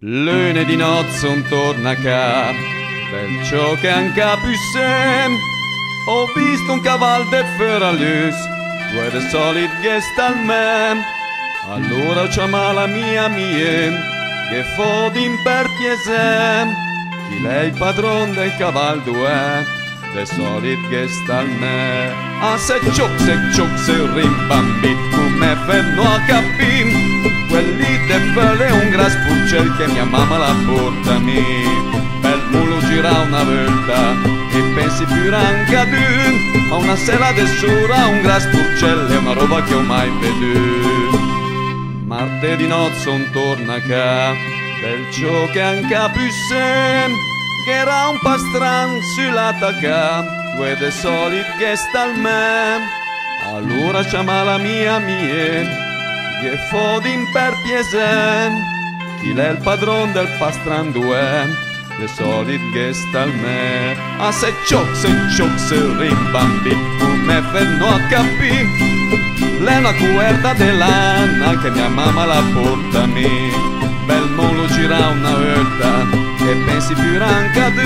Lunedì notte son torna a casa, perciò che anche più sem ho visto un cavallo de fuori a luz, due de solid guest al me. Allora chiama la mia che fodin per chiesem, chi lei il padron del cavallo due, de solid guest al me. Ah se ciuc se rimbambi, come ferno a capim, quelli de fele un gras purcell che mia mamma la porta mi. Bel mulo gira una volta e pensi più anche ad ma una sera de sura un gras purcell è una roba che ho mai veduto. Martedì notte son torna a casa, perciò che anche più sem, che era un pastran sulla tacca, due de solid guest al me. Allora chiama la mia che fodin per piesem, chi è il padron del pastran due, de solid guest al me. Ah se ciuc se rimbambi, come ferno a capì, l'è una cuerda dell'anna che mia mamma la porta a me. Bel molo gira una volta e pensi più anche ad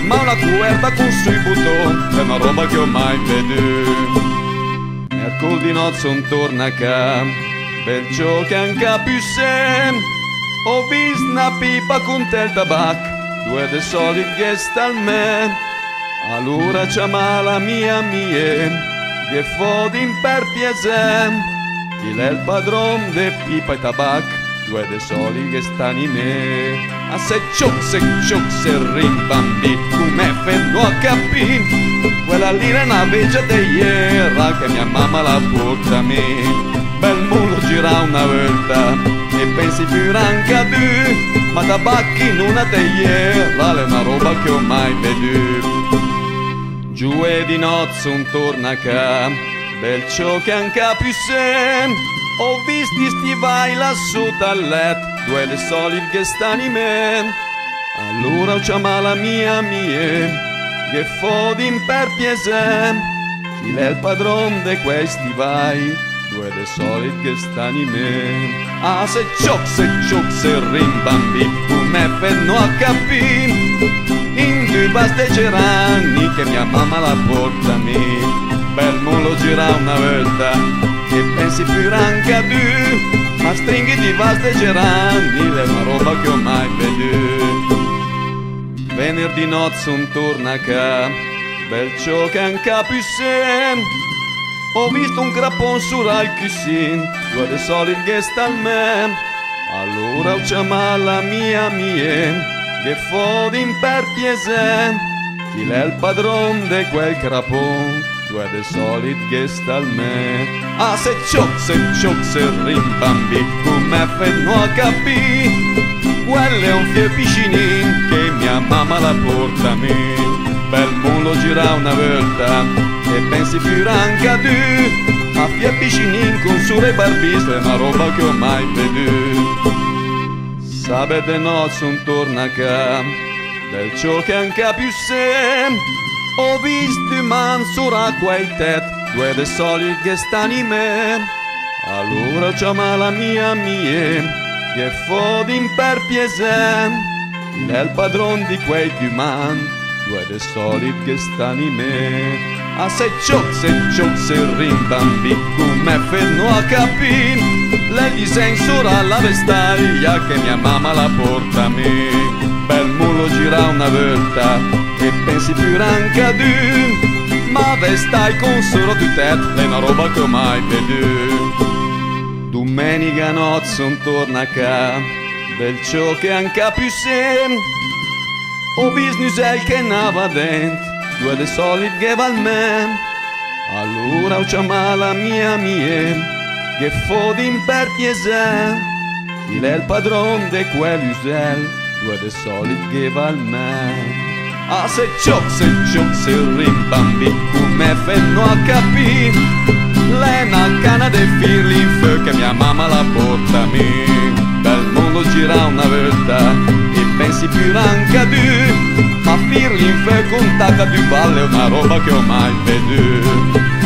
ma una cuerda con sui button è una roba che ho mai veduto. Mercoledì notte son torna a casa, perciò che anche più sem ho visto una pipa con del tabacco, due de solid guest al me. Allora chiama la mia che fodin per piesem, chi è il padron de pipa e tabacco, due de solid guest anime. A se ciuc se rimbambi, come ferno a capì, quella lì è una veggia de iera che mia mamma la porta a me. Bel mulo gira una volta e pensi più anche ad ma tabacchi in una teiera è una roba che ho mai veduto. Giovedì notte son torna a casa, perciò che anche più sem ho visto stivai lassù dal letto, due de solid guest anime. Allora ho chiama la mia che fodin per piesem, chi è il padron de questi vai, due de solid guest anime. Ah se ciuc se rimbambi, come ferno a capì, in due vaste gerani che mia mamma la porta a me. Bel mulo gira una volta e pensi più anche ad ma stringhi di vaste gerani è una roba che ho mai veduto. Venerdì notte son torna a casa, perciò che anche più sem ho visto un grappon sulla cucina, due de solid guest al me. Allora ho chiama la mia che fodin per piesem, chi è il padron de quel grappon, due de solid guest al me. Ah se ciuc se rimbambi, come ferno a capì, quello è un fier piscinin che mia mamma la porta a me. Bel mulo gira una volta e pensi più anche ad ma fier piscinin con sure barbiste è una roba che ho mai veduto. Sabato notte son torna a casa, perciò che anche più sem ho visto man sura quei tet, due de solid guest anime. Allora chiama la mia che fodin per piesem, chi è il padron di quei più man, due de solid guest anime. Ah se ciuc se rimbambi, come ferno a capì, le disegno sura la vestaglia che mia mamma la porta a me. Bel mulo gira una volta e pensi più anche ad ma vestai con solo tu tet è una roba che ho mai veduto. Domenica notte son torna a casa, perciò che anche più sem ho visto nusel che nava dentro, due de solid che val me. Allora ho chiama la mia che fodin per piesem, chi è il padron de quell'usel, due de solid che val me. Ah se ciuc se rimbambi, come ferno a capì, l'è una canna de firli in feu che mia mamma la porta a me. Bel mondo gira una volta e pensi più anche ad ma firli in feu con tacca di balle è una roba che ho mai veduto.